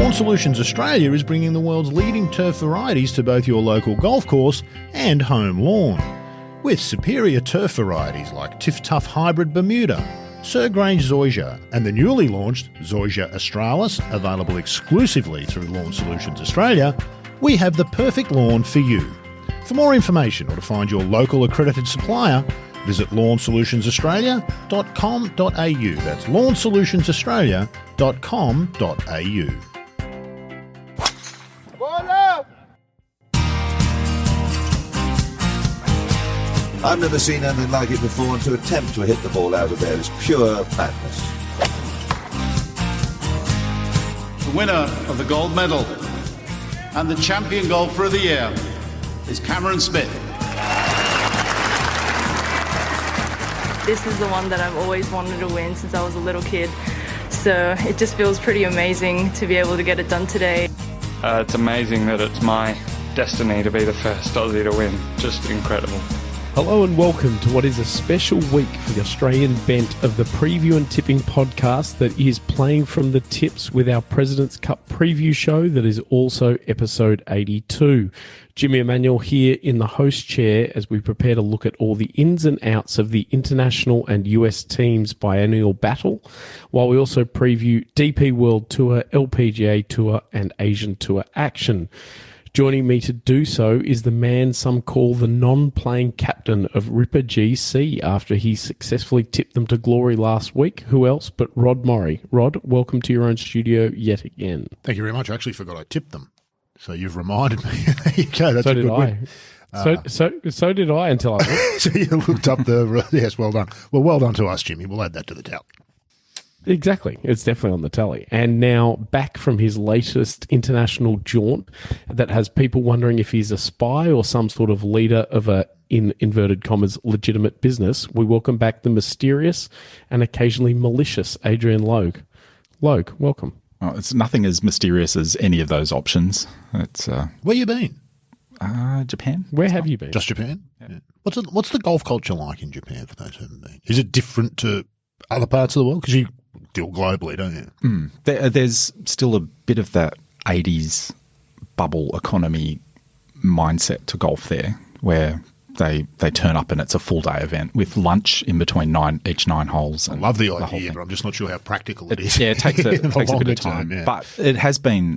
Lawn Solutions Australia is bringing the world's leading turf varieties to both your local golf course and home lawn. With superior turf varieties like Tiff Tough Hybrid Bermuda, Sir Grange Zoysia and the newly launched Zoysia Australis, available exclusively through Lawn Solutions Australia, we have the perfect lawn for you. For more information or to find your local accredited supplier, visit lawnsolutionsaustralia.com.au. That's lawnsolutionsaustralia.com.au. I've never seen anything like it before, and to attempt to hit the ball out of there is pure madness. The winner of the gold medal and the champion golfer of the year is Cameron Smith. This is the one that I've always wanted to win since I was a little kid. So it just feels pretty amazing to be able to get it done today. It's amazing that it's my destiny to be the first Aussie to win. Just incredible. Hello and welcome to what is a special week for the Australian bent of the Preview and Tipping podcast that is playing from the tips with our President's Cup preview show that is also episode 82. Jimmy Emanuel here in the host chair as we prepare to look at all the ins and outs of the international and US teams biennial battle, while we also preview DP World Tour, LPGA Tour and Asian Tour action. Joining me to do so is the man some call the non-playing captain of Ripper GC after he successfully tipped them to glory last week. Who else but Rod Murray? Rod, welcome to your own studio yet again. Thank you very much. I actually forgot I tipped them. So you've reminded me. There you go. That's so a did good I. win. So did I until I looked. So you looked up the... Yes, well done. Well, well done to us, Jimmy. We'll add that to the tally. Exactly. It's definitely on the tally. And now back from his latest international jaunt that has people wondering if he's a spy or some sort of leader of a, in inverted commas, legitimate business, we welcome back the mysterious and occasionally malicious Adrian Logue. Logue, welcome. Oh, it's nothing as mysterious as any of those options. It's Where you been? Japan. Where have you been? Just Japan? Yeah. What's the golf culture like in Japan for those who haven't been? Is it different to other parts of the world? Because you deal globally, don't you? There's still a bit of that 80s bubble economy mindset to golf there, where they turn up and it's a full day event with lunch in between each nine holes. I love the idea, but I'm just not sure how practical it is. Yeah, it takes a bit of time. Yeah. But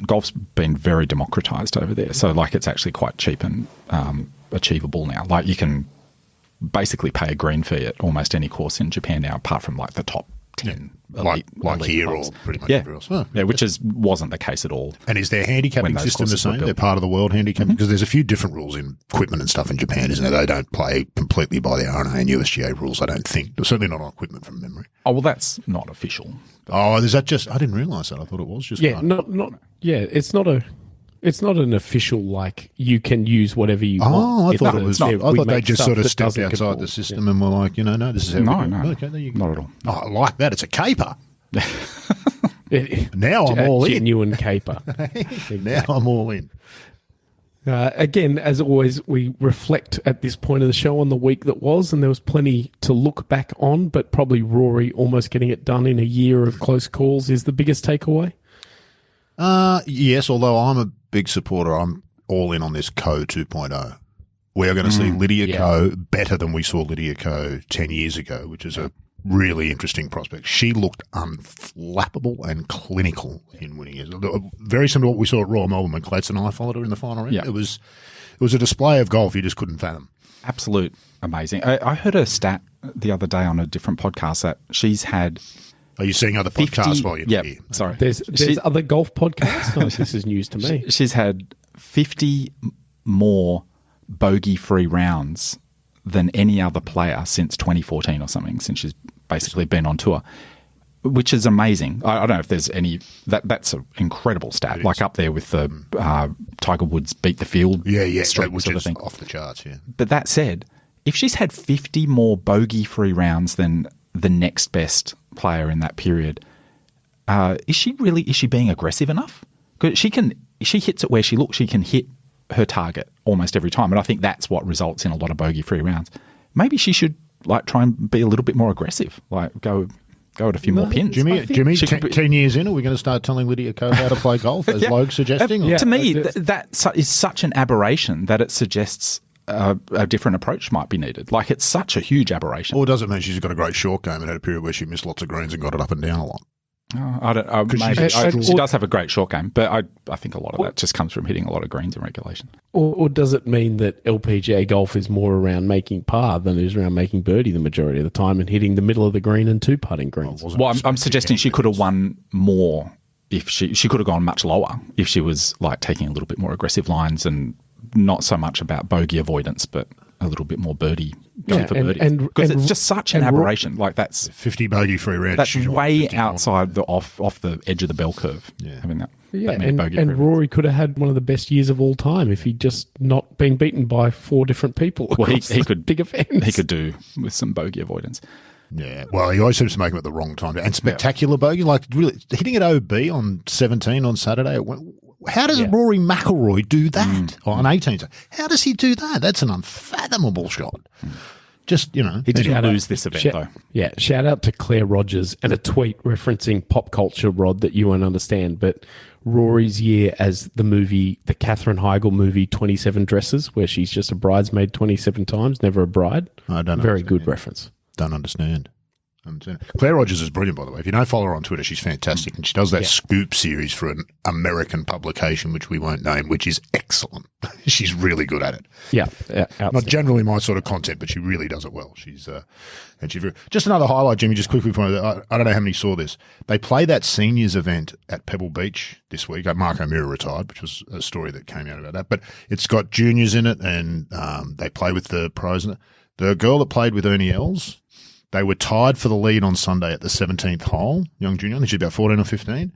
golf's been very democratized over there. So like it's actually quite cheap and achievable now. Like you can basically pay a green fee at almost any course in Japan now, apart from like the top 10. Like here clubs. or pretty much everywhere else. Oh, yeah, which wasn't the case at all. And is their handicapping system the same? They're part of the world handicapping? Because there's a few different rules in equipment and stuff in Japan, isn't there? They don't play completely by the RNA and USGA rules, I don't think. Certainly not on equipment from memory. Oh, well, that's not official. Oh, is that just... I didn't realise that. I thought it was just... Yeah, it's not an official, like, you can use whatever you want. Oh, I thought it was... I thought they just sort of stepped outside the system and were like, no, this is how we do it. No. Okay, there you go. Not at all. Oh, I like that. It's a caper. Now I'm all in. Genuine caper. Now I'm all in. Again, as always, we reflect at this point of the show on the week that was, and there was plenty to look back on, but probably Rory almost getting it done in a year of close calls is the biggest takeaway. Yes, although I'm a big supporter. I'm all in on this Co 2.0. We are going to see Lydia Ko better than we saw Lydia Ko 10 years ago, which is a really interesting prospect. She looked unflappable and clinical in winning it. Very similar to what we saw at Royal Melbourne when Clates and I followed her in the final round. Yeah. It was a display of golf you just couldn't fathom. Absolute amazing. I heard a stat the other day on a different podcast that she's had... Are you seeing other podcasts while you're here? Sorry. There's other golf podcasts? Oh, this is news to me. She's had 50 more bogey-free rounds than any other player since 2014 or something, since she's basically been on tour, which is amazing. I don't know if there's any... That's an incredible stat, like up there with the Tiger Woods beat the field streak which sort is of thing. Off the charts, yeah. But that said, if she's had 50 more bogey-free rounds than the next best player in that period, is she being aggressive enough? Because she hits it where she looks, she can hit her target almost every time, and I think that's what results in a lot of bogey-free rounds. Maybe she should try and be a little bit more aggressive, go Go at a few more pins. Jimmy, She could be- 10 years in, are we going to start telling Lydia Ko how to play golf, as Logue's suggesting? To me, that is such an aberration that it suggests a different approach might be needed. Like, it's such a huge aberration. Or does it mean she's got a great short game and had a period where she missed lots of greens and got it up and down a lot? I don't know. Maybe. she's She does have a great short game, but I think a lot of that just comes from hitting a lot of greens in regulation. Or does it mean that LPGA golf is more around making par than it is around making birdie the majority of the time and hitting the middle of the green and two-putting greens? Well, I'm suggesting she could have won more if she could have gone much lower if she was like taking a little bit more aggressive lines and not so much about bogey avoidance, but a little bit more birdie going for birdie. Because it's just such an aberration. Like, that's 50 bogey free round. That's way outside the off the edge of the bell curve. Yeah. Having that. Yeah, that many and Rory could have had one of the best years of all time if he'd just not been beaten by 4 different people. Well, he could big events. He could do with some bogey avoidance. Yeah, well, he always seems to make them at the wrong time. And spectacular bogey, like really hitting at OB on 17 on Saturday. How does Rory McIlroy do that? Or on 18? How does he do that? That's an unfathomable shot. Just, you know. He did lose this event, though. Yeah, shout out to Claire Rogers and a tweet referencing pop culture, Rod, that you won't understand. But Rory's year as the Katherine Heigl movie, 27 Dresses, where she's just a bridesmaid 27 times, never a bride. I don't know. Very good reference. Don't understand. Claire Rogers is brilliant, by the way. If you don't follow her on Twitter, she's fantastic. And she does that Scoop series for an American publication, which we won't name, which is excellent. She's really good at it. Yeah. Not generally my sort of content, but she really does it well. Just another highlight, Jimmy, just quickly for I don't know how many saw this. They play that seniors event at Pebble Beach this week. Mark O'Meara retired, which was a story that came out about that. But it's got juniors in it, and they play with the pros in it. The girl that played with Ernie Els, they were tied for the lead on Sunday at the 17th hole, young junior. I think she's about 14 or 15.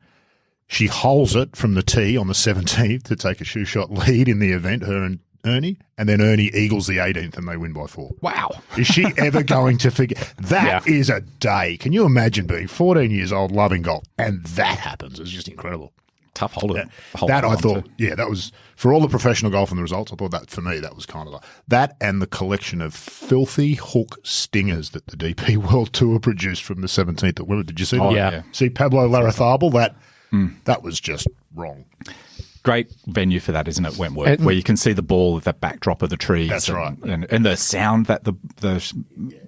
She holes it from the tee on the 17th to take a shoe-shot lead in the event, her and Ernie, and then Ernie eagles the 18th and they win by 4. Wow. Is she ever going to forget? That is a day. Can you imagine being 14 years old, loving golf, and that happens? It's just incredible. Tough hole to hold. That I thought, that was, for all the professional golf and the results, I thought that, for me, that was kind of like that, and the collection of filthy hook stingers that the DP World Tour produced from the 17th at Wimbledon. Did you see that? Yeah. See Pablo Larrazabal? That was just wrong. Great venue for that, isn't it, Wentworth, where you can see the ball with the backdrop of the trees. That's right. And the sound that the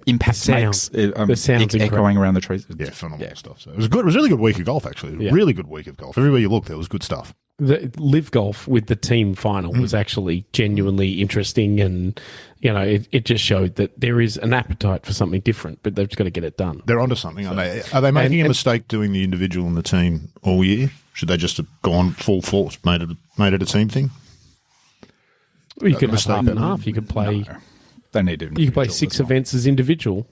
impact makes. The sound's echoing around the trees. Yeah, phenomenal stuff. So it was good. It was a really good week of golf, actually. Really good week of golf. Everywhere you look, there was good stuff. The Live Golf with the team final was actually genuinely interesting, and it just showed that there is an appetite for something different, but they've just got to get it done. They're onto something, aren't they? Are they making a mistake doing the individual and the team all year? Should they just have gone full force, made it a team thing? Well, you could have half and half. You could play. No, they need to. You could play 6 events as individual.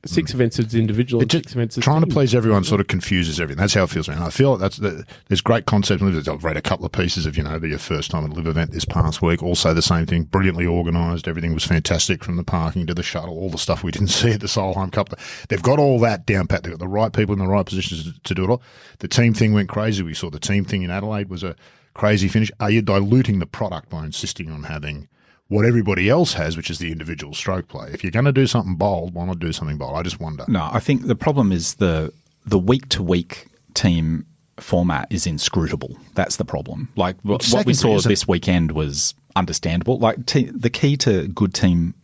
6 events as individual. And 6 events as trying team. to please everyone sort of confuses everything. That's how it feels, man. I feel there's great concepts. I've read a couple of pieces of your first time at a Live event this past week. Also the same thing, brilliantly organised. Everything was fantastic from the parking to the shuttle, all the stuff we didn't see at the Solheim Cup. They've got all that down pat. They've got the right people in the right positions to do it all. The team thing went crazy. We saw the team thing in Adelaide was a crazy finish. Are you diluting the product by insisting on having what everybody else has, which is the individual stroke play? If you're going to do something bold, why not do something bold? I just wonder. No, I think the problem is the week-to-week team format is inscrutable. That's the problem. Like what we saw this weekend was understandable. Like the key to good team,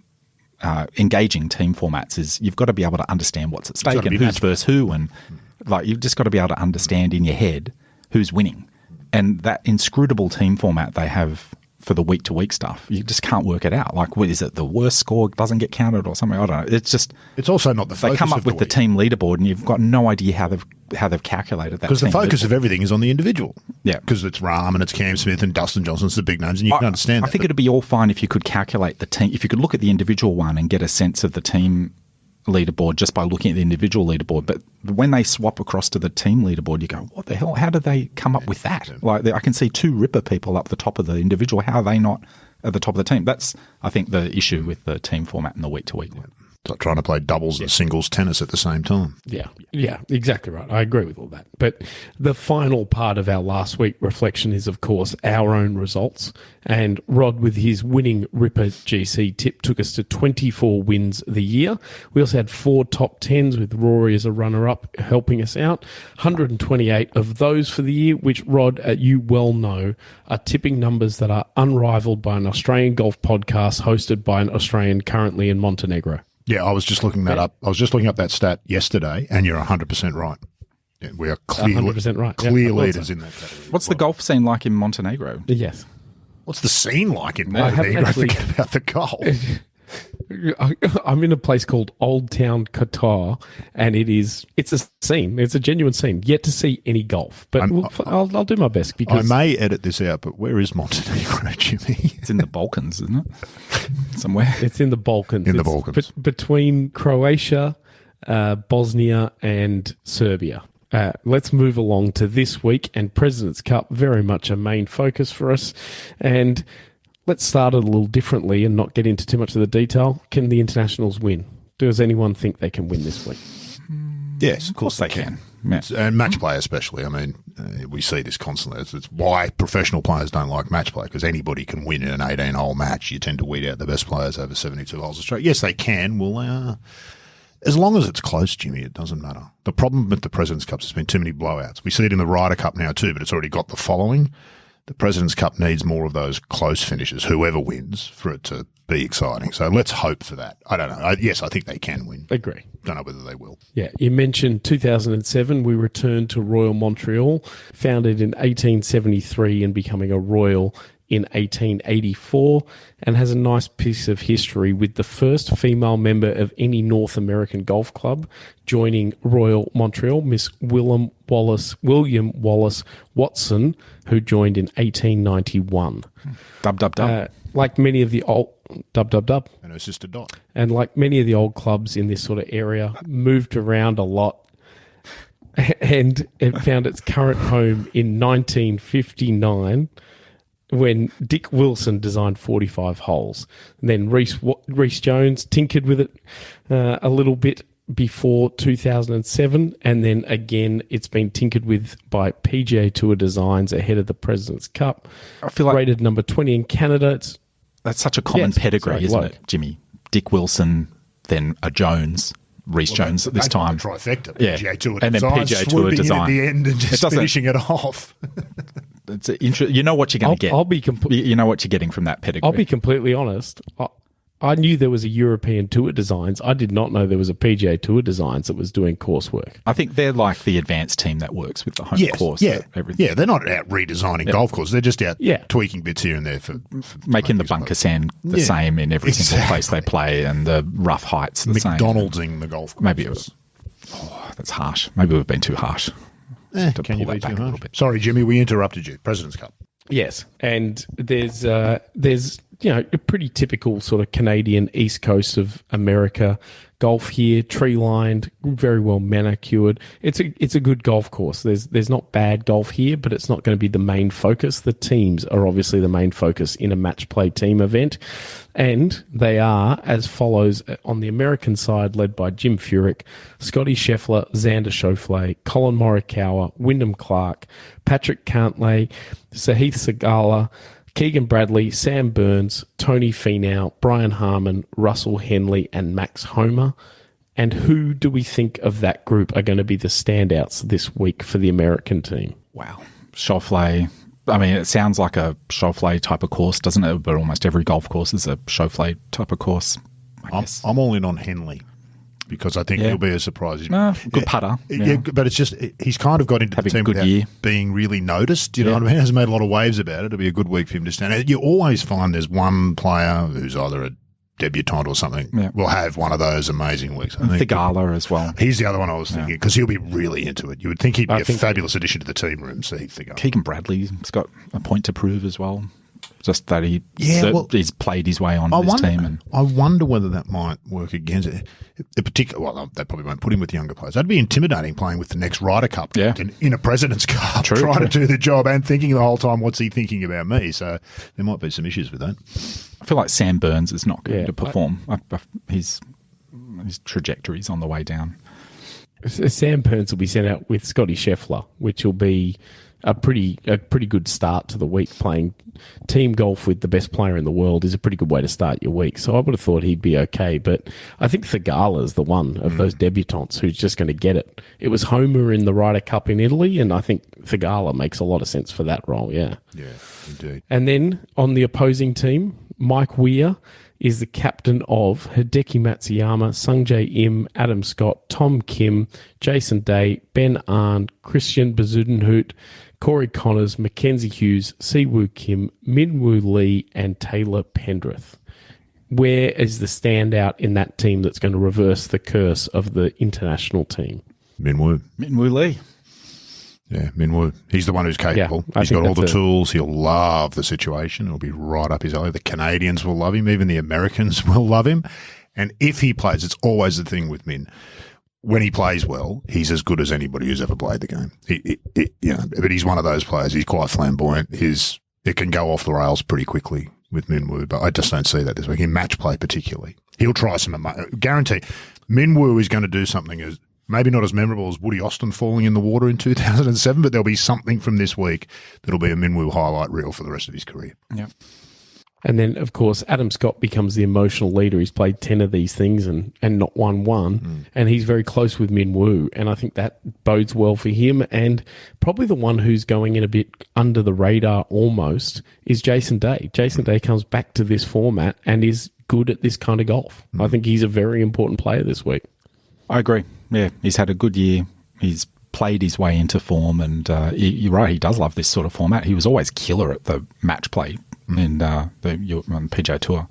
engaging team formats is you've got to be able to understand what's at stake and who's versus who, and like you've just got to be able to understand in your head who's winning. And that inscrutable team format they have for the week-to-week stuff, you just can't work it out. Like, what is it? The worst score doesn't get counted or something? I don't know. It's also not the focus. They come up with the team leaderboard, and you've got no idea how they've calculated that. Because the focus of everything is on the individual. Yeah, because it's Rahm and it's Cam Smith and Dustin Johnson's the big names, and you can understand. I think it'd be all fine if you could calculate the team. If you could look at the individual one and get a sense of the team leaderboard just by looking at the individual leaderboard. But when they swap across to the team leaderboard, you go, what the hell? How did they come up with that? Like, I can see 2 ripper people up the top of the individual. How are they not at the top of the team? That's, I think, the issue with the team format and the week-to-week. trying to play doubles and singles tennis at the same time. Yeah, exactly right. I agree with all that. But the final part of our last week reflection is, of course, our own results. And Rod, with his winning Ripper GC tip, took us to 24 wins the year. We also had 4 top 10s with Rory as a runner-up helping us out. 128 of those for the year, which, Rod, you well know, are tipping numbers that are unrivaled by an Australian golf podcast hosted by an Australian currently in Montenegro. Yeah, I was just looking that up. I was just looking up that stat yesterday, and you're 100% right. Yeah, we are clear 100% right. Clear leaders in that category. What's the golf scene like in Montenegro? Yes. What's the scene like in I haven't Montenegro? actually- Forget about the golf. I'm in a place called Old Town Qatar, and it's a scene. It's a genuine scene. Yet to see any golf, but I'll do my best I because may edit this out, but where is Montenegro, Jimmy? It's in the Balkans, isn't it? Somewhere. it's in the Balkans. In the It's Balkans. between Croatia, Bosnia, and Serbia. Let's move along to this week and President's Cup, very much a main focus for us. And let's start it a little differently and not get into too much of the detail. Can the internationals win? Does anyone think they can win this week? Yes, Of course they can. Yeah. And match play especially. I mean, we see this constantly. It's why professional players don't like match play, because anybody can win in an 18-hole match. You tend to weed out the best players over 72 holes straight. Yes, they can. Well, as long as it's close, Jimmy, it doesn't matter. The problem with the President's Cup has been too many blowouts. We see it in the Ryder Cup now too, but it's already got the following. The President's Cup needs more of those close finishes, whoever wins, for it to be exciting. So let's hope for that. I don't know. Yes, I think they can win. Agree. Don't know whether they will. Yeah, you mentioned 2007. We returned to Royal Montreal, founded in 1873 and becoming a Royal in 1884, and has a nice piece of history with the first female member of any North American golf club joining Royal Montreal, Miss William Wallace Watson, who joined in 1891. Dub. Like many of the old dub. And her sister Dot. And like many of the old clubs in this sort of area, moved around a lot, and it found its current home in 1959 when Dick Wilson designed 45 holes. And then Rhys Jones tinkered with it a little bit before 2007, and then again it's been tinkered with by PGA Tour Designs ahead of the President's Cup. I feel like rated number 20 in Canada. that's such a common pedigree, isn't it, Jimmy? Dick Wilson, then a Jones, Rhys Jones at this time. Trifecta. Yeah. PGA Tour And then Design, PGA Tour swooping in Design. at the end and just doesn't- finishing it off. It's you know what you're going to get. I'll be you know what you're getting from that pedigree. I'll be completely honest. I knew there was a European Tour Designs. I did not know there was a PGA Tour Designs that was doing coursework. I think they're like the advanced team that works with the home course. Everything. Yeah, they're not out redesigning golf courses. They're just out Yeah. tweaking bits here and there for Making the bunker sand the same in every single place they play, and the rough heights the same. McDonald'sing the golf courses. Maybe that's harsh. Maybe we've been too harsh. To Can pull you that be back too a little harsh? bit. Sorry, Jimmy, we interrupted you. President's Cup. Yes, and there's a pretty typical sort of Canadian East Coast of America golf here, tree lined, very well manicured. It's a good golf course. There's not bad golf here, but it's not going to be the main focus. The teams are obviously the main focus in a match play team event, and they are as follows on the American side, led by Jim Furyk, Scotty Scheffler, Xander Schauffele, Colin Morikawa, Wyndham Clark, Patrick Cantlay, Sahith Theegala, Keegan Bradley, Sam Burns, Tony Finau, Brian Harman, Russell Henley, and Max Homa. And who do we think of that group are going to be the standouts this week for the American team? Wow. Schauffele. I mean, it sounds like a Schauffele type of course, doesn't it? But almost every golf course is a Schauffele type of course. I'm all in on Henley because I think he'll be a surprise. Good putter. Yeah, but it's just he's kind of got into Having the team a good without year. being really noticed. You know what I mean? He hasn't made a lot of waves about it. It'll be a good week for him to stand out. You always find there's one player who's either a debutant or something will have one of those amazing weeks. I think Theegala as well. he's the other one I was thinking because he'll be really into it. You would think he'd be a fabulous addition to the team room. See Theegala. Keegan Bradley's got a point to prove as well. Just that he's played his way on this team. And I wonder whether that might work against it. In particular, well, they probably won't put him with younger players. That'd be intimidating playing with the next Ryder Cup in a President's Cup, trying to do the job and thinking the whole time, what's he thinking about me? So there might be some issues with that. I feel like Sam Burns is not going to perform. He's his trajectory's on the way down. Sam Perns will be sent out with Scotty Scheffler, which will be a pretty good start to the week. Playing team golf with the best player in the world is a pretty good way to start your week. So I would have thought he'd be okay. But I think Thigala's the one of those debutants who's just going to get it. It was Homer in the Ryder Cup in Italy, and I think Thigala makes a lot of sense for that role, yeah. Yeah, indeed. And then on the opposing team, Mike Weir is the captain of Hideki Matsuyama, Sungjae Im, Adam Scott, Tom Kim, Jason Day, Ben Arndt, Christian Bezuidenhout, Corey Connors, Mackenzie Hughes, Siwoo Kim, Minwoo Lee, and Taylor Pendrith. Where is the standout in that team that's going to reverse the curse of the international team? Minwoo. Minwoo Lee. Yeah, Minwoo. He's the one who's capable. Yeah, He's got all the tools. He'll love the situation. It'll be right up his alley. The Canadians will love him. Even the Americans will love him. And if he plays, it's always the thing with Min. When he plays well, he's as good as anybody who's ever played the game. But he's one of those players. He's quite flamboyant. It can go off the rails pretty quickly with Minwoo, but I just don't see that this week. In match play particularly. He'll try some, guarantee. Minwoo is going to do something as maybe not as memorable as Woody Austin falling in the water in 2007, but there'll be something from this week that'll be a Minwoo highlight reel for the rest of his career. Yep. And then, of course, Adam Scott becomes the emotional leader. He's played 10 of these things and not won one. And he's very close with Minwoo. And I think that bodes well for him. And probably the one who's going in a bit under the radar almost is Jason Day. Jason Day comes back to this format and is good at this kind of golf. I think he's a very important player this week. I agree. Yeah, he's had a good year. He's played his way into form, and you're right, he does love this sort of format. He was always killer at the match play in the PGA Tour.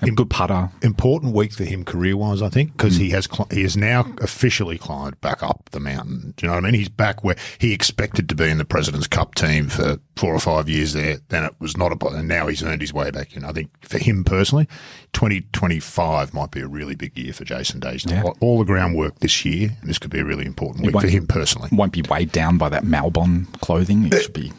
A good putter. Important week for him career-wise, I think, because he has now officially climbed back up the mountain. Do you know what I mean? He's back where he expected to be in the President's Cup team for 4 or 5 years there. Then it was not and now he's earned his way back in. I think for him personally, 2025 might be a really big year for Jason Day. He's done all the groundwork this year, and this could be a really important week for him personally. Won't be weighed down by that Malbon clothing. It should be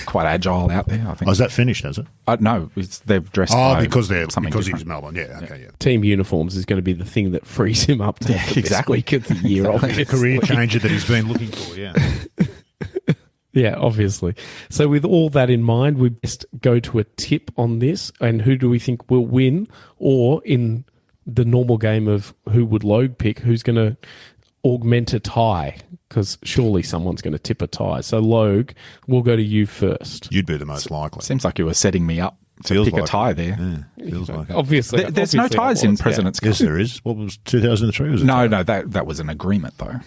quite agile out there, I think. Oh, is that finished, has it? No, they've dressed because he was different. Melbourne. Yeah, okay, yeah. Team uniforms is going to be the thing that frees him up to have the best week of the year. The career changer that he's been looking for, yeah. Yeah, obviously. So with all that in mind, we best go to a tip on this. And who do we think will win? Or in the normal game of who would Logue pick, who's going to augment a tie? Because surely someone's going to tip a tie. So Logue, we'll go to you first. You'd be the most likely. Seems like you were setting me up to pick a tie there. Yeah, feels like it. Obviously. There's no ties in President's Cup. Yes, there is. What was 2003? Was it? No, that was an agreement, though.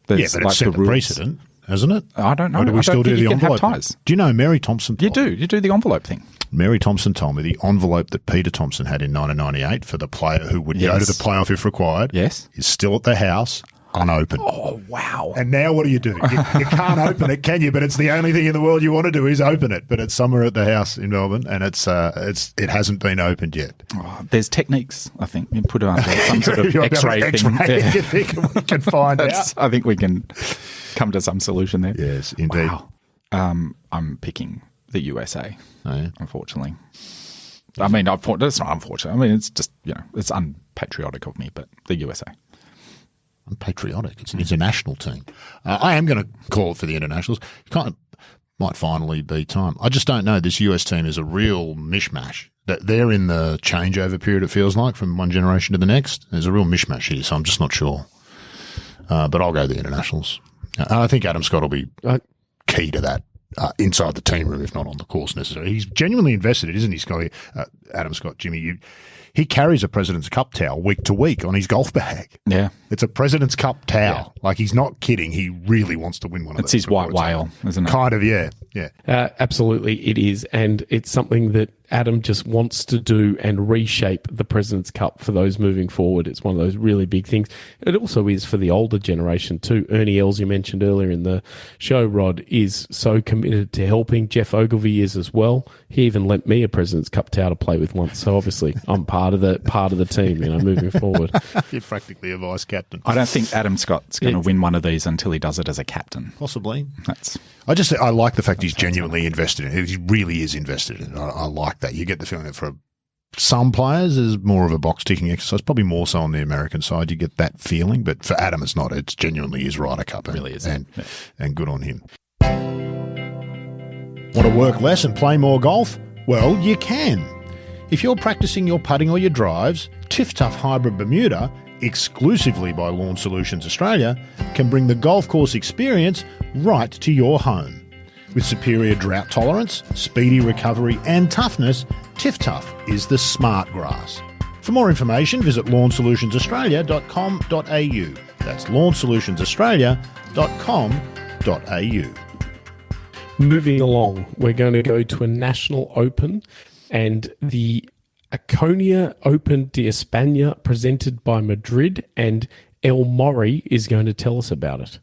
But it's set the precedent, hasn't it? I don't know. Or do we still do the envelope? Ties. Do you know Mary Thompson? You do the envelope thing. Mary Thompson told me the envelope that Peter Thompson had in 1998 for the player who would go to the playoff if required is still at the house, unopened. Oh, wow. And now what do? You can't open it, can you? But it's the only thing in the world you want to do is open it. But it's somewhere at the house in Melbourne, and it hasn't been opened yet. Oh, there's techniques, I think. You put it under some sort of X-ray thing. You think we can find out? I think we can come to some solution there. Yes, indeed. Wow. I'm picking the USA, unfortunately. I mean, that's not unfortunate. I mean, it's just, it's unpatriotic of me, but the USA. Unpatriotic. It's an international team. I am going to call it for the internationals. Might finally be time. I just don't know. This US team is a real mishmash. They're in the changeover period, it feels like, from one generation to the next. There's a real mishmash here, so I'm just not sure. But I'll go the internationals. I think Adam Scott will be key to that. Inside the team room, if not on the course necessarily. He's genuinely invested, isn't he, Scotty? Adam Scott, Jimmy, he carries a President's Cup towel week to week on his golf bag. Yeah. It's a President's Cup towel. Yeah. Like, he's not kidding. He really wants to win one of those. It's his white whale, isn't it? Kind of, yeah. Absolutely, it is. And it's something that Adam just wants to do and reshape the President's Cup for those moving forward. It's one of those really big things. It also is for the older generation too. Ernie Els, you mentioned earlier in the show, Rod, is so committed to helping. Jeff Ogilvy is as well. He even lent me a President's Cup towel to play with once. So obviously I'm part of the team, moving forward. You're practically a vice captain. I don't think Adam Scott's going to win one of these until he does it as a captain. Possibly. I like the fact he's genuinely invested in it. He really is invested in it. I like that. You get the feeling that for some players is more of a box-ticking exercise, probably more so on the American side. You get that feeling, but for Adam, it's not. It's genuinely his Ryder Cup. It really is. And good on him. Want to work less and play more golf? Well, you can. If you're practicing your putting or your drives, Tiff Tough Hybrid Bermuda, exclusively by Lawn Solutions Australia, can bring the golf course experience right to your home. With superior drought tolerance, speedy recovery and toughness, Tiff Tough is the smart grass. For more information, visit lawnsolutionsaustralia.com.au. That's lawnsolutionsaustralia.com.au. Moving along, we're going to go to a national open and the Acciona Open de Espana presented by Madrid, and El Mori is going to tell us about it.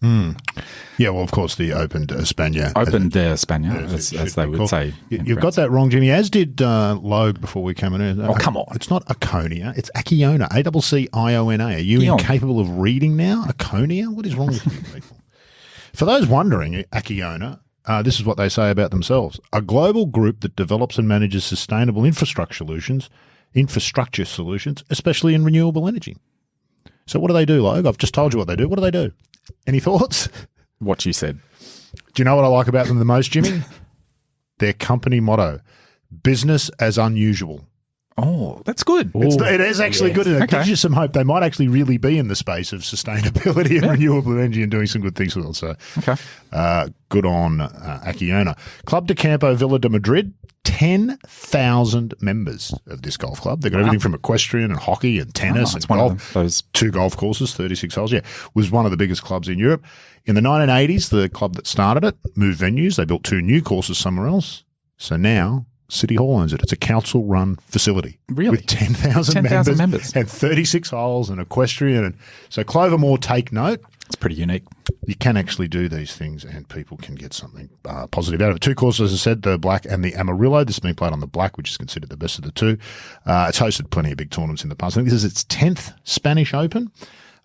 Yeah, well, of course, the Open de Espana. Open de Espana, as they would say. You've got that wrong, Jimmy, as did Logue before we came in. Oh, come on. It's not Acciona, it's Acciona, Acciona. Are you incapable of reading now? Acciona? What is wrong with you people? For those wondering, Acciona, this is what they say about themselves. A global group that develops and manages sustainable infrastructure solutions, especially in renewable energy. So what do, Logue? I've just told you what they do. What do? Any thoughts? What you said. Do you know what I like about them the most, Jimmy? Their company motto, business as unusual. Oh, that's good. It is actually good. And it gives you some hope. They might actually really be in the space of sustainability and renewable energy and doing some good things with it. So good on Acciona. Club de Campo Villa de Madrid, 10,000 members of this golf club. They've got everything from equestrian and hockey and tennis and golf. Those 2 golf courses, 36 holes. Yeah, was one of the biggest clubs in Europe. In the 1980s, the club that started it moved venues. They built 2 new courses somewhere else. So now City Hall owns it. It's a council-run facility. Really? With 10,000 members and 36 holes and equestrian. And so Clover Moore, take note. It's pretty unique. You can actually do these things and people can get something positive out of it. 2 courses, as I said, the Black and the Amarillo. This has been played on the Black, which is considered the best of the 2. It's hosted plenty of big tournaments in the past. I think this is its 10th Spanish Open.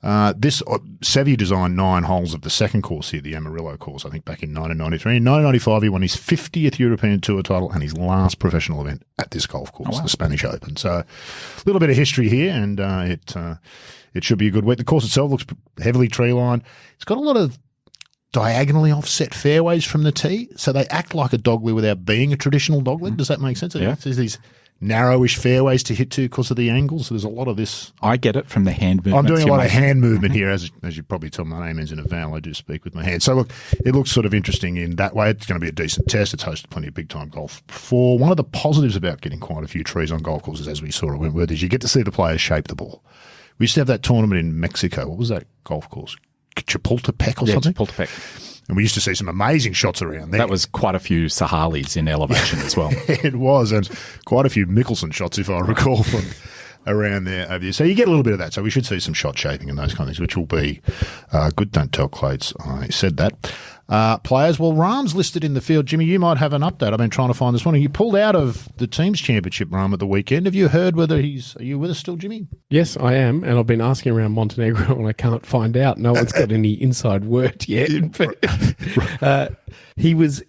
Seve designed 9 holes of the second course here, the Amarillo course, I think back in 1993. In 1995, he won his 50th European Tour title and his last professional event at this golf course, the Spanish Open. So a little bit of history here, and it should be a good week. The course itself looks heavily tree-lined. It's got a lot of diagonally offset fairways from the tee, so they act like a dogleg without being a traditional dogleg. Does that make sense? Yeah. There's these narrowish fairways to hit to because of the angles. So there's a lot of this. I get it from the hand movement. I'm doing a lot of hand movement here. As you probably tell, my name ends in a vowel. I do speak with my hands. So look, it looks sort of interesting in that way. It's going to be a decent test. It's hosted plenty of big-time golf before. One of the positives about getting quite a few trees on golf courses, as we saw at Wentworth, is you get to see the players shape the ball. We used to have that tournament in Mexico. What was that golf course? Chapultepec or something? Chapultepec. And we used to see some amazing shots around there. That was quite a few Sahalis in elevation as well. It was, and quite a few Mickelson shots, if I recall, from around there over there. So you get a little bit of that. So we should see some shot shaping and those kind of things, which will be good. Don't tell Clates I said that. Players, well, Rahm's listed in the field. Jimmy, you might have an update. I've been trying to find this morning. He pulled out of the team's championship, Rahm, at the weekend. Have you heard whether are you with us still, Jimmy? Yes, I am, and I've been asking around Montenegro and I can't find out. No one's got any inside word yet. But, he was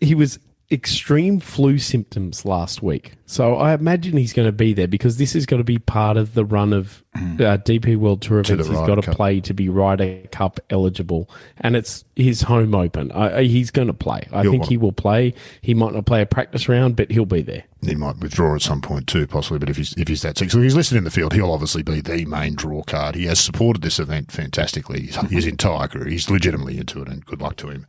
extreme flu symptoms last week. So I imagine he's going to be there because this is going to be part of the run of DP World Tour events he's got to play to be Ryder Cup eligible. And it's his home open. He's going to play. I think he will play. He might not play a practice round, but he'll be there. He might withdraw at some point too, possibly, but if he's that sick. So he's listed in the field, he'll obviously be the main draw card. He has supported this event fantastically his entire career. He's legitimately into it, and good luck to him.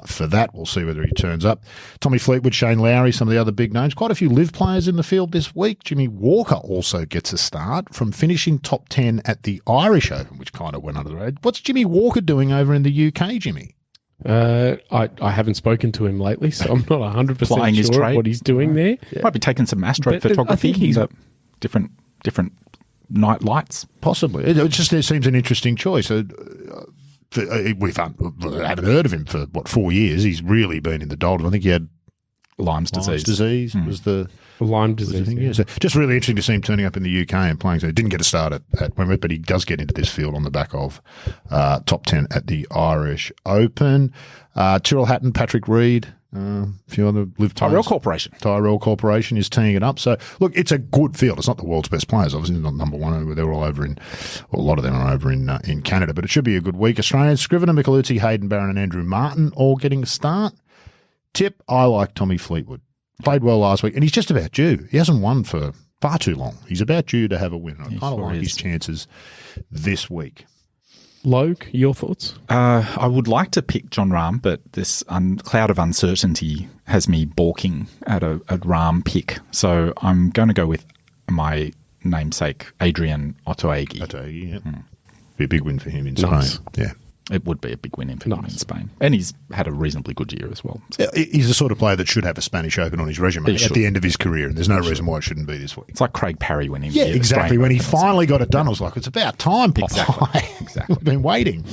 For that, we'll see whether he turns up. Tommy Fleetwood, Shane Lowry, some of the other big names. Quite a few live players in the field this week. Jimmy Walker also gets a start from finishing top 10 at the Irish Open, which kind of went under the radar. What's Jimmy Walker doing over in the UK, Jimmy? I haven't spoken to him lately, so I'm not 100% sure what he's doing there. Yeah. Might be taking some astrophotography. I think he's different night lights. Possibly. It seems an interesting choice. We haven't heard of him for, 4 years. He's really been in the doldrums. I think he had Lyme's disease. Was the Lyme disease. Yeah. So just really interesting to see him turning up in the UK and playing. So he didn't get a start at Wentworth, but he does get into this field on the back of top 10 at the Irish Open. Tyrrell Hatton, Patrick Reed, A few other live Tyrrell Corporation. Tyrrell Corporation is teeing it up. So, look, it's a good field. It's not the world's best players. Obviously, not number one. They're all over a lot of them are over in Canada. But it should be a good week. Australians, Scrivener, Micheluzzi, Hayden Barron and Andrew Martin all getting a start. Tip, I like Tommy Fleetwood. Played well last week, and he's just about due. He hasn't won for far too long. He's about due to have a win. I kind of like his chances this week. Logue, your thoughts? I would like to pick John Rahm, but this cloud of uncertainty has me balking at a Rahm pick. So I'm going to go with my namesake, Adrian Otaegi. Yeah. Be a big win for him in Nice. Spain. Yeah. It would be a big win for him in Spain. And he's had a reasonably good year as well. So. He's the sort of player that should have a Spanish Open on his resume at the end of his career, and there's no reason why it shouldn't be this week. It's like Craig Parry winning. Yeah, exactly. When he finally got it done, I was like, it's about time, Popeye. Exactly. We've been waiting.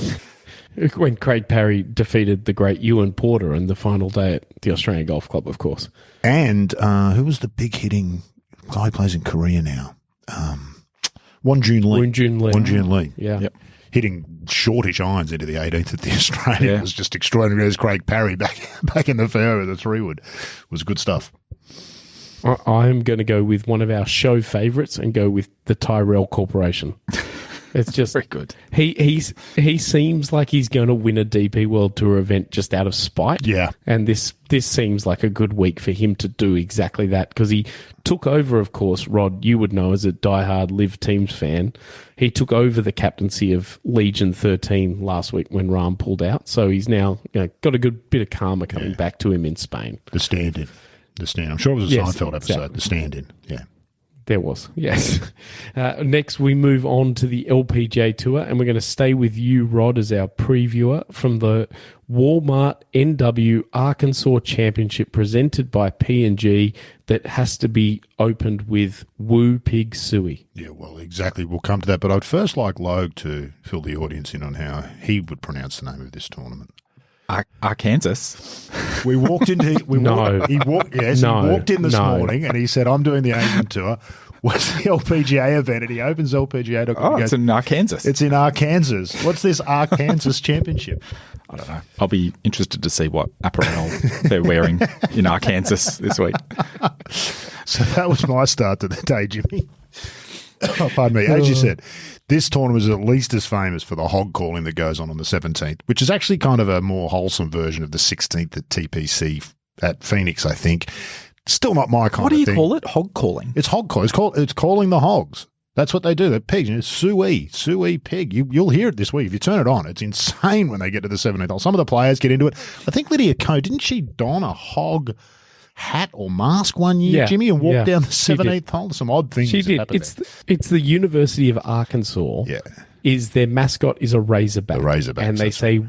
When Craig Parry defeated the great Ewan Porter in the final day at the Australian Golf Club, of course. And who was the big hitting guy who plays in Korea now? Won Jun Lee. Yeah. Yep. Hitting shortish irons into the 18th at the Australian was just extraordinary. There's Craig Parry back in the fairway with the 3-wood. It was good stuff. I'm going to go with one of our show favourites and go with the Tyrrell Corporation. It's just very good. He seems like he's going to win a DP World Tour event just out of spite. Yeah. And this seems like a good week for him to do exactly that, because he took over, of course, Rod, you would know as a diehard Live Teams fan, he took over the captaincy of Legion 13 last week when Rahm pulled out. So he's now got a good bit of karma coming back to him in Spain. The stand-in. I'm sure it was a Seinfeld episode. Exactly. The stand-in. Yeah. There was, yes. Next, we move on to the LPGA Tour, and we're going to stay with you, Rod, as our previewer from the Walmart NW Arkansas Championship presented by P&G that has to be opened with Woo Pig Sooie. Yeah, well, exactly. We'll come to that. But I'd first like Logue to fill the audience in on how he would pronounce the name of this tournament. Arkansas. We walked into. He walked in this morning and he said, "I'm doing the Asian tour. What's the LPGA event?" And he opens LPGA.com. Oh, it's in Arkansas. It's in Arkansas. What's this Arkansas Championship? I don't know. I'll be interested to see what apparel they're wearing in Arkansas this week. So that was my start to the day, Jimmy. Oh, pardon me. As you said, this tournament is at least as famous for the hog calling that goes on the 17th, which is actually kind of a more wholesome version of the 16th at TPC at Phoenix, I think. Still not my kind of thing. What do you call it? Hog calling? It's hog calling. It's calling the hogs. That's what they do. They're pigs. It's Sui pig. You'll hear it this week. If you turn it on, it's insane when they get to the 17th hole. Some of the players get into it. I think Lydia Ko, didn't she don a hog hat or mask one year, Jimmy, and walk down the 17th hole? Some odd things. She did. It's the University of Arkansas. Yeah. Is their mascot is a razorback. The razorback. And they say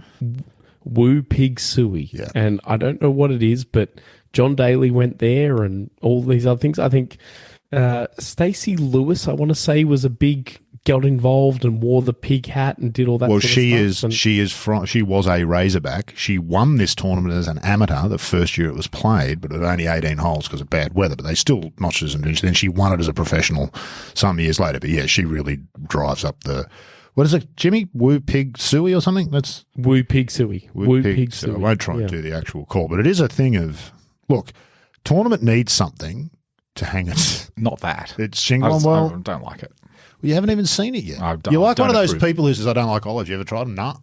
Woo Pig Sooie. Yeah. And I don't know what it is, but John Daly went there and all these other things. I think Stacey Lewis, I want to say, got involved and wore the pig hat and did all that. Well, sort of stuff. she was a razorback. She won this tournament as an amateur the first year it was played, but it was only 18 holes because of bad weather. But they still notched it, and then she won it as a professional some years later. But yeah, she really drives up the. What is it, Jimmy? Woo Pig Sooie or something? That's Woo Pig Sooie. Woo Pig Sooie. I won't try and do the actual call, but it is a thing of look. Tournament needs something to hang it. Not that. It's Xinguang well. I don't like it. Well, you haven't even seen it yet. You're like one of those people who says, I don't like olives. You ever tried them? Nah.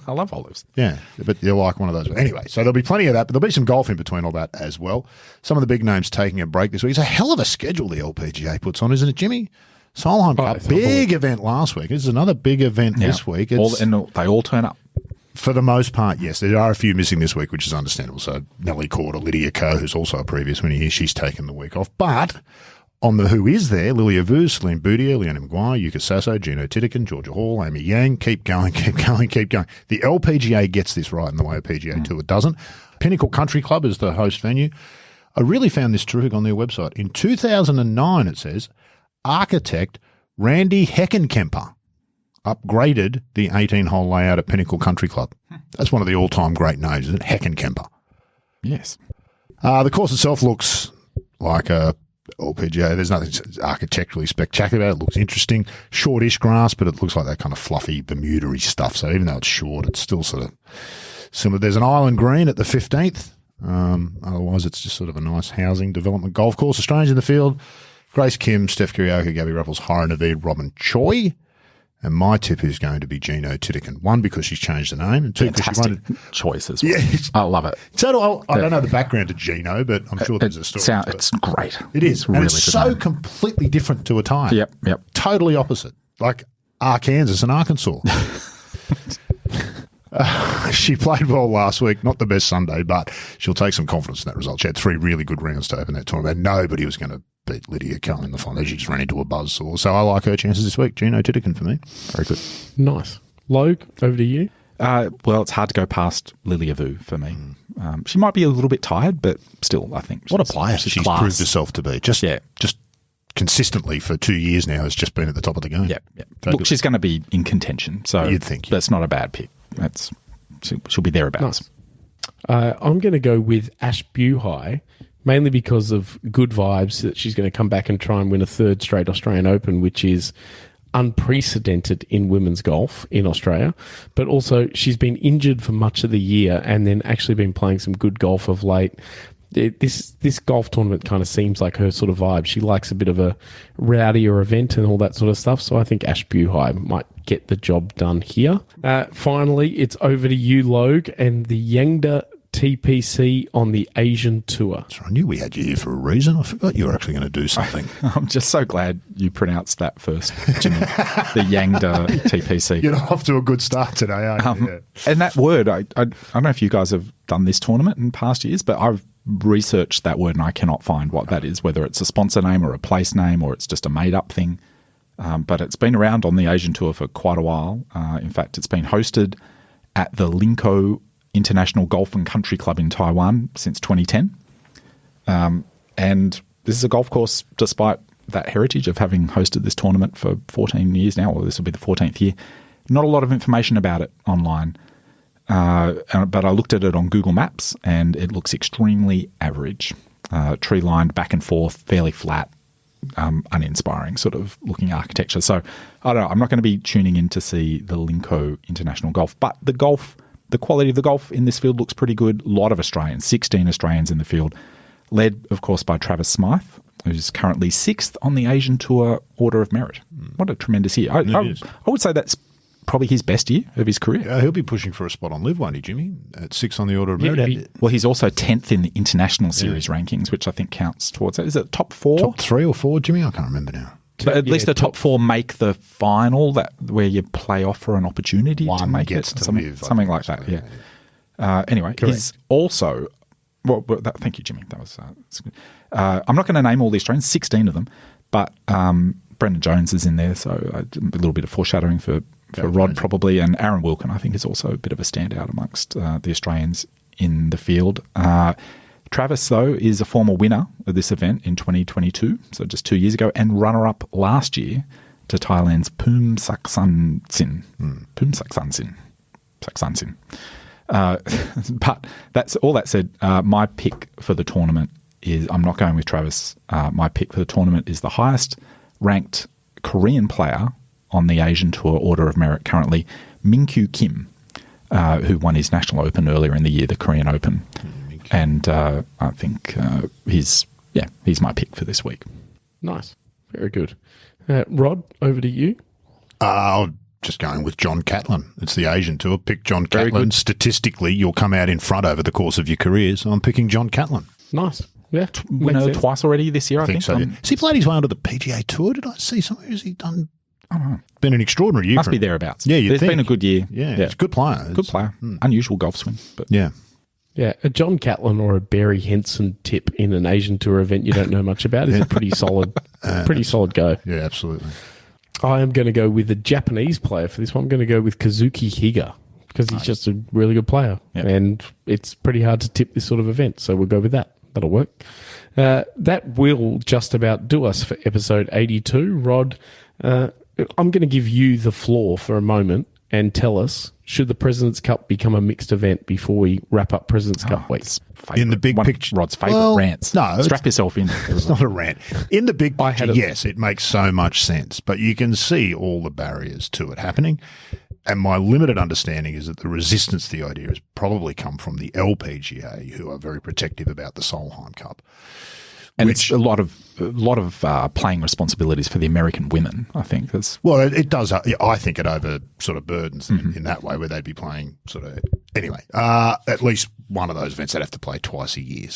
I love olives. Yeah, but you're like one of those. Anyway, so there'll be plenty of that, but there'll be some golf in between all that as well. Some of the big names taking a break this week. It's a hell of a schedule the LPGA puts on, isn't it, Jimmy? Solheim Cup, big event last week. This is another big event this week. And they all turn up. For the most part, yes. There are a few missing this week, which is understandable. So Nelly Corder, Lydia Ko, who's also a previous winner here, she's taken the week off. But on the who is there, Lilia Vu, Celine Boudier, Leonie Maguire, Yuka Sasso, Gino Titikin, Georgia Hall, Amy Yang. Keep going. The LPGA gets this right in the way a PGA Tour doesn't. Pinnacle Country Club is the host venue. I really found this terrific on their website. In 2009, it says, architect Randy Heckenkemper upgraded the 18-hole layout at Pinnacle Country Club. That's one of the all-time great names, isn't it? Heckenkemper. Yes. The course itself looks like a LPGA. There's nothing architecturally spectacular about it. It looks interesting. Shortish grass, but it looks like that kind of fluffy Bermuda-y stuff. So even though it's short, it's still sort of similar. There's an island green at the 15th. Otherwise, it's just sort of a nice housing development golf course. Australians in the field: Grace Kim, Steph Kiriaka, Gabby Ruffles, Hara Naveed, Robin Choi. And my tip is going to be Gino Titikin. One, because she's changed the name, and two, because she wanted choice as well. Yeah, I love it. So I don't know the background to Gino, but I'm sure there's a story. It's great. It is. It's and really it's good so name. completely different to a time. Yep. Totally opposite. Like Arkansas and Arkansas. She played well last week. Not the best Sunday, but she'll take some confidence in that result. She had 3 really good rounds to open that tournament. Nobody was going to beat Lydia Cullen in the final. She just ran into a buzzsaw. So I like her chances this week. Gino Titikin for me. Very good. Nice. Logue, over to you. Well, it's hard to go past Lilia Vu for me. She might be a little bit tired, but still, I think What a player she's class. proved herself to be. Just consistently for 2 years now has just been at the top of the game. Yep. Look, she's going to be in contention, so You'd think. that's not a bad pick. She'll be thereabouts. Nice. I'm going to go with Ash Buhai, mainly because of good vibes that she's going to come back and try and win a 3rd straight Australian Open, which is unprecedented in women's golf in Australia. But also she's been injured for much of the year and then actually been playing some good golf of late. This golf tournament kind of seems like her sort of vibe. She likes a bit of a rowdier event and all that sort of stuff. So I think Ash Buhai might get the job done here. Finally, it's over to you, Logue, and the Yeangder TPC on the Asian Tour. So I knew we had you here for a reason. I forgot you were actually going to do something. I'm just so glad you pronounced that first, Jimmy. The Yeangder TPC. You're off to a good start today, aren't you? And that word, I don't know if you guys have done this tournament in past years, but I've researched that word and I cannot find what that is, whether it's a sponsor name or a place name or it's just a made-up thing. But it's been around on the Asian Tour for quite a while. In fact, it's been hosted at the Linko International Golf and Country Club in Taiwan since 2010. And this is a golf course, despite that heritage of having hosted this tournament for 14 years now, or this will be the 14th year. Not a lot of information about it online. But I looked at it on Google Maps and it looks extremely average. Tree-lined, back and forth, fairly flat, uninspiring sort of looking architecture. So I don't know, I'm not going to be tuning in to see the Linko International Golf, but the quality of the golf in this field looks pretty good. A lot of Australians, 16 Australians in the field, led, of course, by Travis Smythe, who's currently 6th on the Asian Tour Order of Merit. What a tremendous year. I would say that's probably his best year of his career. He'll be pushing for a spot on Live, won't he, Jimmy? At 6 on the Order of Merit. Well, he's also 10th in the International Series rankings, which I think counts towards that. Is it top 4? Top 3 or 4, Jimmy? I can't remember now. But at least the top 4 make the final, that where you play off for an opportunity to make it. Something like that, anyway, Correct. he's also... Well, thank you, Jimmy. That was that's good. I'm not going to name all the Australians, 16 of them, but Brendan Jones is in there, so a little bit of foreshadowing for Rod probably, and Aaron Wilkin I think is also a bit of a standout amongst the Australians in the field. Travis, though, is a former winner of this event in 2022, so just 2 years ago, and runner-up last year to Thailand's Saksansin. But that's all that said. My pick for the tournament is, I'm not going with Travis. My pick for the tournament is the highest ranked Korean player on the Asian Tour Order of Merit currently, Min-Kyu Kim, who won his National Open earlier in the year, the Korean Open. And I think he's my pick for this week. Nice. Very good. Rod, over to you. Just going with John Catlin. It's the Asian Tour. Pick John Very Catlin. good. Statistically, you'll come out in front over the course of your career, so I'm picking John Catlin. Nice. Yeah. Winner makes sense. twice already this year, I think. So. Has he played his way onto the PGA Tour? Did I see somewhere? Has he done? I don't know. Been an extraordinary year. Must for be him. thereabouts. Yeah, It's been a good year. Yeah, he's a good player. Good player. Unusual golf swing. But Yeah. Yeah, a John Catlin or a Barry Henson tip in an Asian Tour event you don't know much about is a pretty solid go. Yeah, absolutely. I am going to go with a Japanese player for this one. I'm going to go with Kazuki Higa because he's just a really good player. Yep. And it's pretty hard to tip this sort of event. So we'll go with that. That'll work. That will just about do us for episode 82. Rod, I'm going to give you the floor for a moment and tell us, should the President's Cup become a mixed event before we wrap up President's Cup week? In the big picture, Rod's favourite rants. No, Strap yourself in. It's not a rant. In the big picture, had yes, it makes so much sense, but you can see all the barriers to it happening. And my limited understanding is that the resistance to the idea has probably come from the LPGA, who are very protective about the Solheim Cup. And it's a lot of playing responsibilities for the American women, I think. Well, it does. I think it over sort of burdens them in that way, where they'd be playing sort of anyway. At least one of those events they'd have to play twice a year.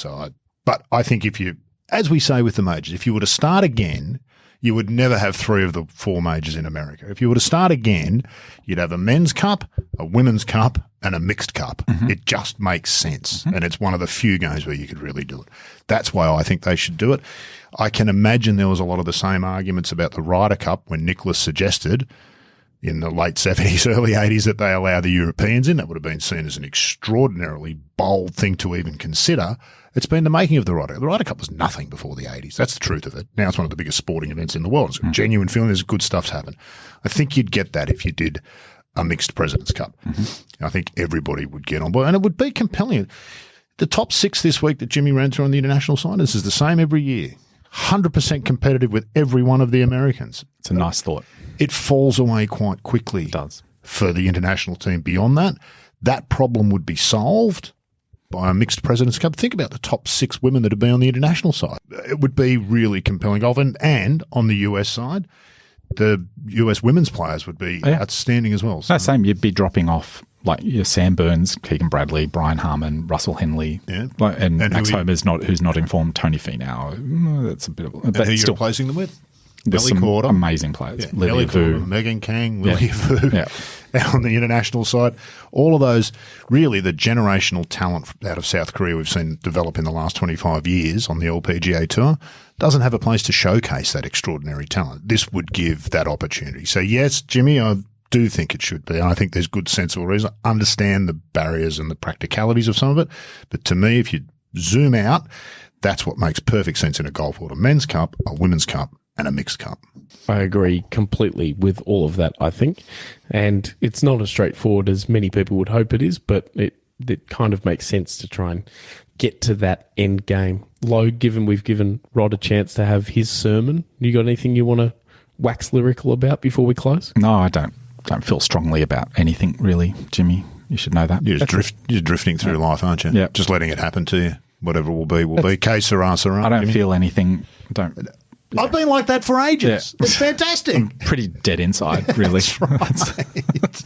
But I think if you, as we say with the majors, if you were to start again, you would never have 3 of the 4 majors in America. If you were to start again, you'd have a men's cup, a women's cup, and a mixed cup. It just makes sense. And it's one of the few games where you could really do it. That's why I think they should do it. I can imagine there was a lot of the same arguments about the Ryder Cup when Nicholas suggested in the late 70s, early 80s that they allow the Europeans in. That would have been seen as an extraordinarily bold thing to even consider. It's been the making of the Ryder Cup. The Ryder Cup was nothing before the 80s. That's the truth of it. Now it's one of the biggest sporting events in the world. It's a genuine feeling. There's good stuff's happened. I think you'd get that if you did a mixed President's Cup. I think everybody would get on board, and it would be compelling. The top 6 this week that Jimmy ran through on the international side, this is the same every year. 100% competitive with every one of the Americans. It's a nice thought. It falls away quite quickly. It does. For the international team beyond that. That problem would be solved by a mixed President's Cup. Think about the top 6 women that have been on the international side. It would be really compelling golf. And on the US side, the US women's players would be outstanding as well. So. No, same. You'd be dropping off like your Sam Burns, Keegan Bradley, Brian Harmon, Russell Henley, and Max Homer's who's not informed, Tony Finau. That's a bit of. And who you're replacing them with? There's some amazing players. Lilia Vu, Megan Kang, Lilia Vu. On the international side, all of those, really the generational talent out of South Korea we've seen develop in the last 25 years on the LPGA Tour doesn't have a place to showcase that extraordinary talent. This would give that opportunity. So yes, Jimmy, I do think it should be. And I think there's good sensible reason. I understand the barriers and the practicalities of some of it. But to me, if you zoom out, that's what makes perfect sense in a golf world. A men's cup, a women's cup, and a mixed cup. I agree completely with all of that, I think. And it's not as straightforward as many people would hope it is, but it kind of makes sense to try and get to that end game. Lo, given we've given Rod a chance to have his sermon, you got anything you want to wax lyrical about before we close? No, I don't feel strongly about anything, really, Jimmy. You should know that. You're drifting through life, aren't you? Yeah. Just letting it happen to you. Whatever will be, will be. Que sera, sera. I don't feel anything. I've been like that for ages. Yeah. It's fantastic. I'm pretty dead inside, really. That's right.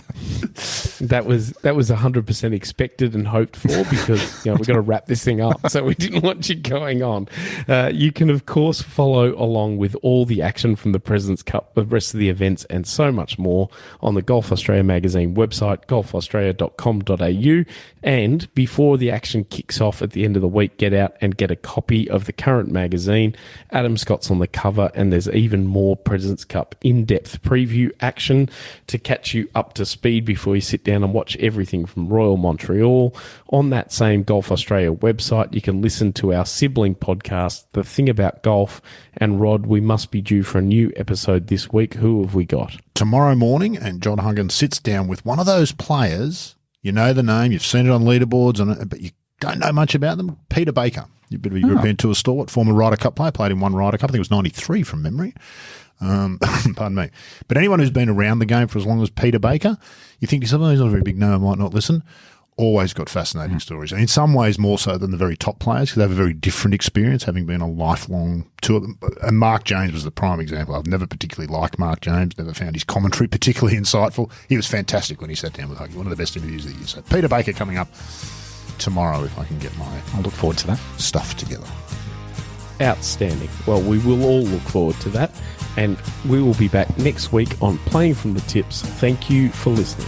That was 100% expected and hoped for because we've got to wrap this thing up, so we didn't want you going on. You can, of course, follow along with all the action from the President's Cup, the rest of the events, and so much more on the Golf Australia magazine website, golfaustralia.com.au. And before the action kicks off at the end of the week, get out and get a copy of the current magazine. Adam Scott's on the cover, and there's even more President's Cup in-depth preview action to catch you up to speed before you sit down and watch everything from Royal Montreal. On that same Golf Australia website, you can listen to our sibling podcast, The Thing About Golf. And Rod, we must be due for a new episode this week. Who have we got? Tomorrow morning, and John Huggins sits down with one of those players. You know the name, you've seen it on leaderboards, but you don't know much about them. Peter Baker. A bit of a European Tour stalwart, former Ryder Cup player, played in one Ryder Cup. I think it was 93 from memory. Pardon me. But anyone who's been around the game for as long as Peter Baker, you think to yourself, he's not a very big name, I might not listen. Always got fascinating stories. And in some ways more so than the very top players because they have a very different experience, having been a lifelong tour. And Mark James was the prime example. I've never particularly liked Mark James, never found his commentary particularly insightful. He was fantastic when he sat down with Huggy, one of the best interviews of the year. So Peter Baker coming up tomorrow if I can get I'll look forward to that stuff together. Outstanding. Well, we will all look forward to that, and we will be back next week on Playing from the Tips. Thank you for listening.